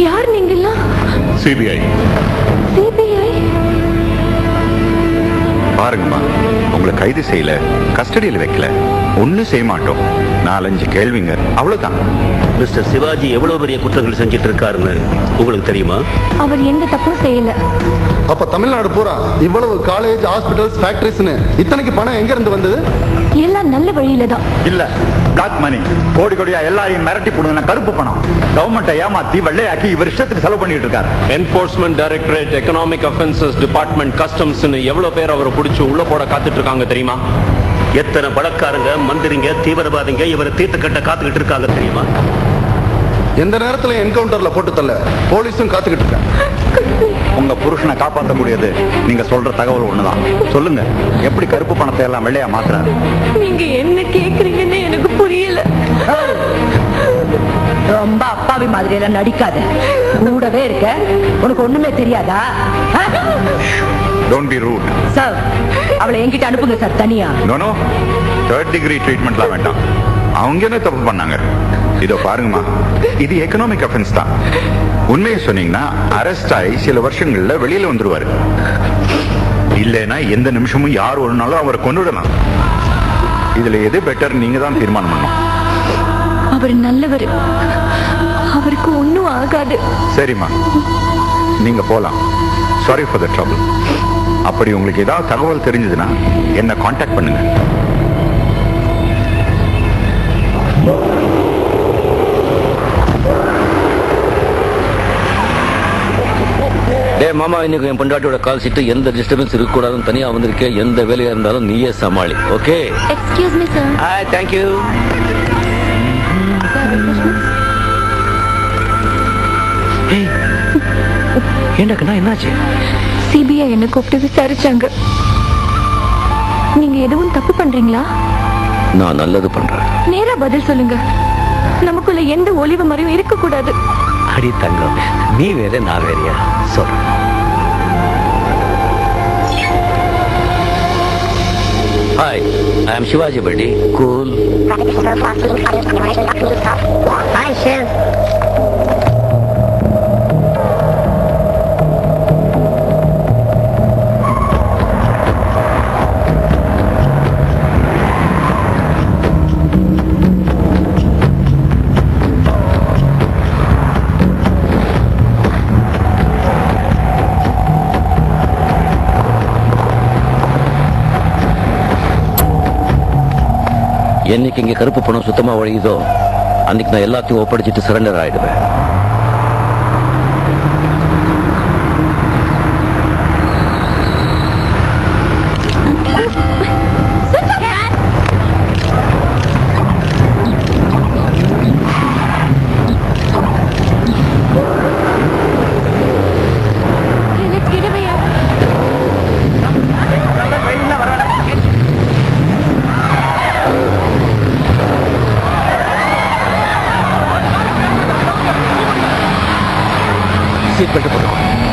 யார் நீங்கெல்லாம்? CBI. CBI? பாருங்கம்மா, உங்களை கைது செய்யல, கஸ்டடியில் வைக்கல, ஒன்னும் செய்ய மாட்டோம். 4-5 கேள்விங்க, அவ்வளவுதான். மிஸ்டர் சிவாஜி எவ்வளவு பெரிய குற்றங்கள் செஞ்சிட்டு இருக்காருன்னு உங்களுக்கு தெரியுமா? அவர் எந்த தப்பும் செய்யல. அப்ப தமிழ்நாடு பூரா இவ்வளவு காலேஜ், ஹாஸ்பிட்டல்ஸ், ஃபேக்டரிஸ்னு இத்தனைக்கு பணம் எங்க இருந்து வந்தது? எல்லாம் நல்ல வழியில தான். இல்ல, பிளாக் மணி, கோடி கோடியா எல்லாரையும் மிரட்டி போடுங்க. கருப்பு பணம் கவர்மெண்ட்டை ஏமாத்தி வெள்ளையாக்கி இவர் இஷ்டத்துக்கு செலவு பண்ணிட்டு இருக்காரு. Enforcement directorate, economic offences department, customs எவ்வளவு பேர் அவரை பிடிச்சு உள்ள போட காத்துட்டு இருக்காங்க தெரியுமா? எத்தனை பணக்காரங்க, மந்திரிங்க, தீவிரவாதிங்க இவரை தீர்த்து கட்ட காத்துக்கிட்டு இருக்காங்க தெரியுமா? எந்த நேரத்துல என்கவுண்டர்ல போட்டு தள்ள போலீஸும் காத்துக்கிட்டு இருக்காங்க. உங்க புருஷனை காப்பாற்ற முடியாது. நீங்க சொல்ற தகவல் ஒண்ணுதான். சொல்லுங்க, எப்படி கருப்பு பணத்தை எல்லாம் வெள்ளையா மாத்துறாரு? நீங்க என்ன கேக்குறீங்கன்னு எனக்கு புரியல. ரொம்ப அப்பாவி மாதிரி எல்லாம் நடிக்காத. கூடவே இருக்க, உனக்கு ஒண்ணுமே தெரியாதா? Don't be root. சார், அவளை என்கிட்ட அனுப்புங்க சார், தனியா. நோ, 3rd டிகிரி ட்ரீட்மெண்ட்லாம் வேண்டாம். அவங்க என்ன தப்பு பண்ணாங்க? இதோ பாருங்கம்மா, இது எக்கனாமிக் அஃபென்ஸ் தான். உண்மையை சொன்னீங்கன்னா அரெஸ்ட் ஆகி சில வருஷங்கள்ல வெளியில வந்துருவாரு. இல்லைன்னா எந்த நிமிஷமும் யார் ஒரு நாளும் அவரை கொண்டுடலாம். இதுல எது பெட்டர் நீங்க தான் தீர்மானம் பண்ணணும். அவர் நல்லவர், அவருக்கு ஒண்ணும் ஆகாது. சரிம்மா, நீங்க போலாம். Sorry for the trouble. அப்படி உங்களுக்கு ஏதாவது தகவல் தெரிஞ்சதுன்னா என்ன காண்டாக்ட் பண்ணுங்க. மாமா, இன்னைக்கு என் பொண்டாட்டியோட கால் சீட்டு எந்த டிஸ்டர்பன்ஸ் இருக்க கூடாதுன்னு தனியா வந்திருக்கேன். எந்த வேலையா இருந்தாலும் நீயே சமாளி. Okay? Excuse me sir. Hi, thank you. ஏண்டாக்கண்ணா, என்னாச்சு? சிபிஐ என்ன கூப்பிட்டு விசாரிச்சாங்க. நீங்க எதுவும் தப்பு பண்றீங்களா? நான் நல்லது பண்றேன். நேரா பதில் சொல்லுங்க. நமக்குள்ள எந்த ஒளிவு மறைவும் இருக்க கூடாது. அடி தங்கம், நீ வேற நான் வேறையா? சொல்ற. ஹாய், ஐ அம் சிவாஜி பட்டி. கூல். Hi sir. என்னைக்கு இங்க கருப்பு பணம் சுத்தமா ஒழியுதோ அன்னைக்கு நான் எல்லாத்தையும் ஒப்படைச்சிட்டு சரண்டர் ஆயிடுவேன். சீட் பெல்ட் போட்டுக்கோ.